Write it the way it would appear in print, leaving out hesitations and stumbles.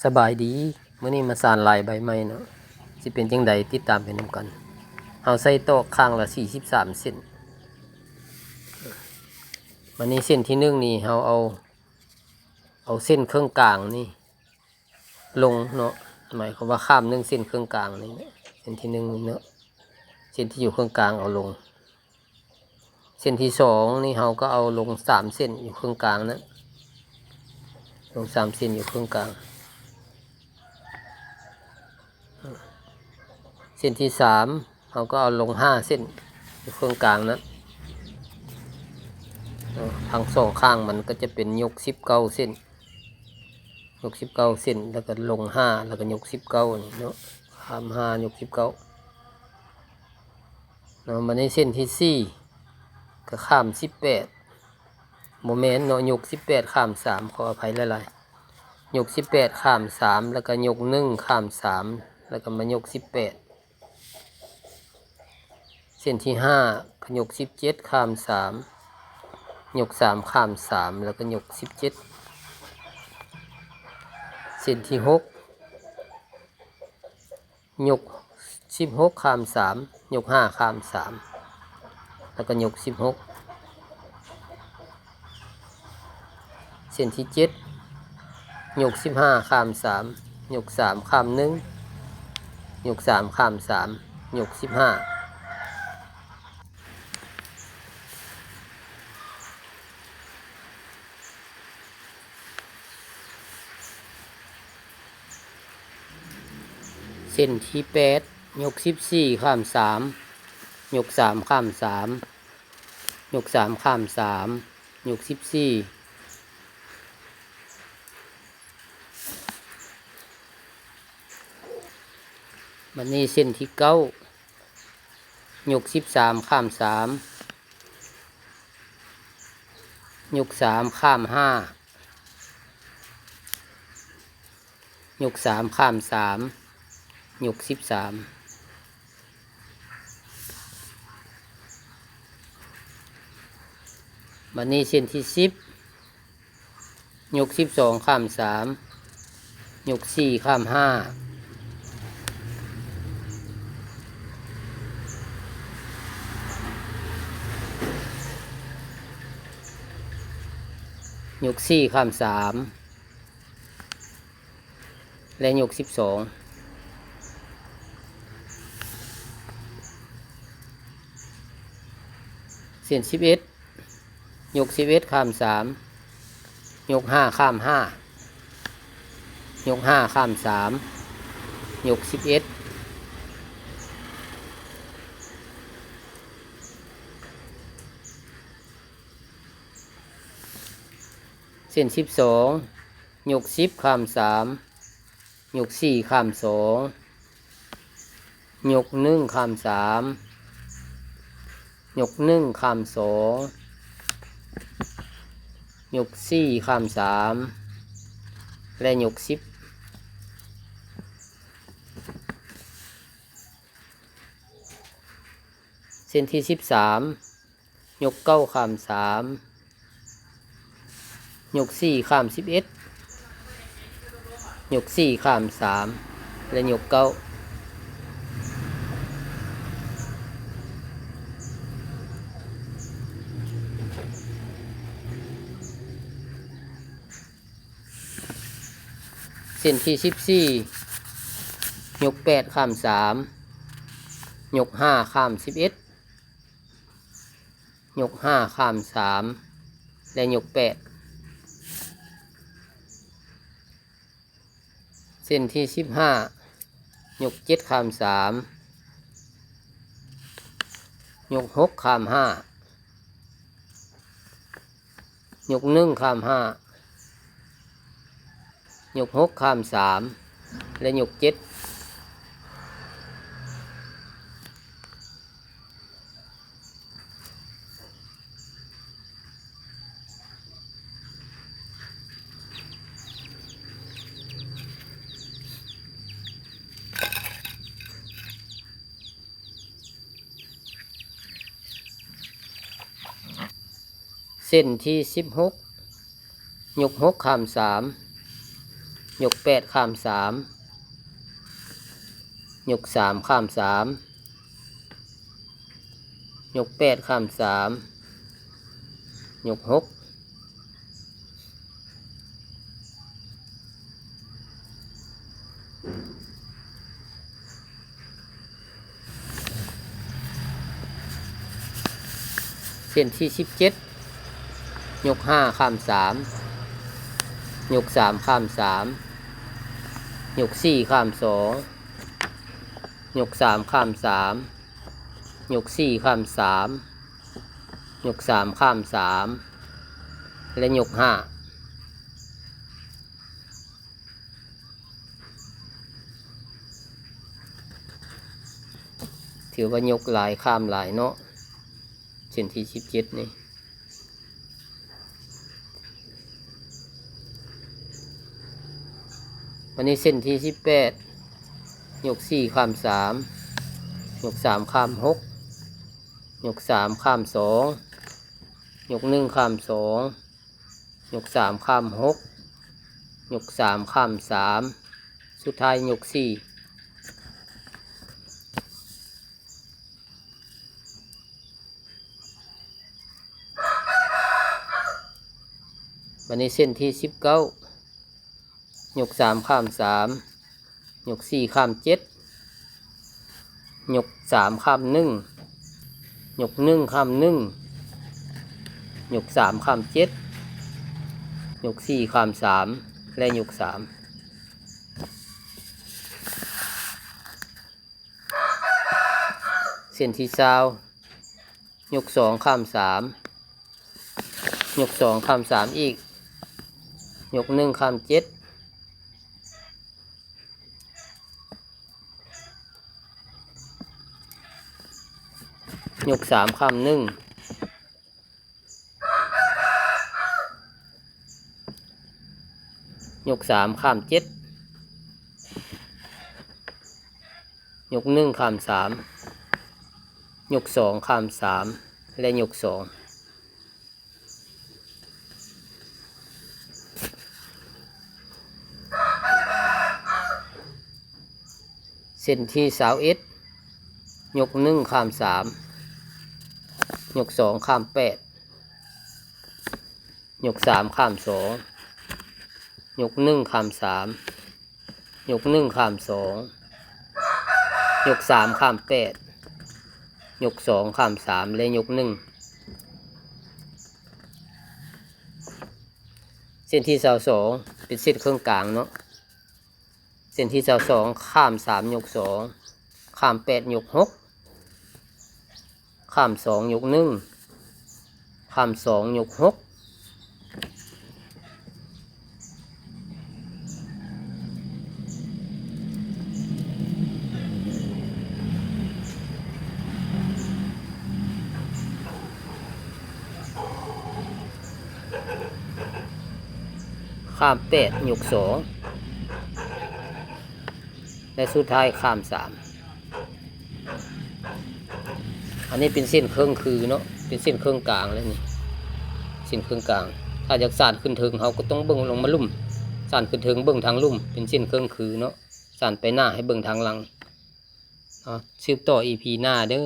สบายดีมื้อนี้มาสานลายใบไม้เนาะสิเป็นจังใดติดตามไปนำกันเอาใส่โต๊ะข้างละ43เส้นวันนี้เส้นที่1นี่เอาเส้นเครื่องกลางนี่ลงเนาะหมายความว่าข้าม1เส้นเครื่องกลางนี่เส้นที่1เนาะเส้นที่อยู่เครื่องกลางเอาลงเส้นที่2นี่เราก็เอาลง3เส้นอยู่เครื่องกลางนะลง3เส้นอยู่เครื่องกลางเส้นที่3เราก็เอาลง5เส้นอยู่เครื่องกลางนะทั้ง2ข้างมันก็จะเป็นยก19เส้นยก19เส้นแล้วก็ลง5แล้วก็ยก19นี่เนาะข้าม5ยก19เนาะมาในเส้นที่4ก็ข้าม18โมเมนต์เนาะยก18ข้าม3ขออภัยหลายๆยก18ข้าม3แล้วก็ยก1ข้าม3แล้วก็มายก18เส้นที่5ก็ยก17ข้าม3ยก3ข้าม3แล้วก็ยก17เส้นที่6ยก16ข้าม3ยก5ข้าม3แล้วก็ยก16เส้นที่7ยก15ข้าม3ยก3ข้าม1ยก3ข้าม3ยก15เส้นที่8ยก14ข้าม3ยก3ข้าม3ยก3ข้าม3ยก14บัดนี้เส้นที่9ยก13ข้าม3ยก3ข้าม5ยก3ข้าม3ยก13บัดนี้เส้นที่10ยก12ข้าม3ยก4ข้าม5ยก4ข้าม3และยก12เส้น11ยก11ข้าม3ยก5ข้าม5ยก5ข้าม3ยก11เส้น12ยก10ข้าม3ยก4ข้าม2ยก1ข้าม3ยก1ข้าม2ยก4ข้าม3และยก10เส้นที่13ยก9ข้าม3ยก4ข้าม11ยก4ข้าม3และยก9เส้นที่14ยก8ข้าม3ยก5ข้าม11ยก5ข้าม3และยก8เส้นที่15ยก7ข้าม3ยก6ข้าม5ยก1ข้าม5ยก6ข้าม3และยก7เส้นที่16ยก6ข้าม3 ยก8ข้าม3ยก3ข้าม3ยก8ข้าม3ยก6เส้นที่17ยก5ข้าม3ยก3ข้าม3ยก4ข้าม2ยก3ข้าม3ยก4ข้าม3ยก3ข้าม3และยก5ถือว่ายกหลายข้ามหลายเนาะเส้นที่17นี่วันนี้เส้นที่18ยก4ข้าม3ยก3ข้าม6ยก3ข้าม2ยก1ข้าม2ยก3ข้าม6ยก3ข้าม3สุดท้ายยก4วันนี้เส้นที่19ยก3ข้าม3ยก4ข้าม7ยก3ข้าม1ยก1ข้าม1ยก3ข้าม7ยก4ข้าม3และยก3เส้นที่20ยก2ข้าม3ยก2ข้าม3อีกยก1ข้าม7ยก3ข้าม1ยก3ข้าม7ยก1ข้าม3ยก2ข้าม3และยก2เส้นที่21ยก1ข้าม3ยก2ข้าม8ยก3ข้าม2ยก1ข้าม3ยก1ข้าม2ยก3ข้าม8ยก2ข้าม3และยก1เส้นที่22เป็นเส้นเครื่องกลางเนาะเส้นที่22ข้าม3ยก2ข้าม8ยก6ข้าม2ยก1ข้าม2ยก6ข้าม8ยก2และสุดท้ายข้าม3อันนี้เป็นเส้นเครื่องคือเนาะเป็นเส้นเครื่องกลางแล้วนี่เส้นเครื่องกลางถ้าอยากสานขึ้นถึงเขาก็ต้องเบิ่งลงมาลุ่มสานขึ้นถึงเบิ่งทางลุ่มเป็นเส้นเครื่องคือเนาะสานไปหน้าให้เบิ่งทางหลังสืบต่อ EP หน้าเด้อ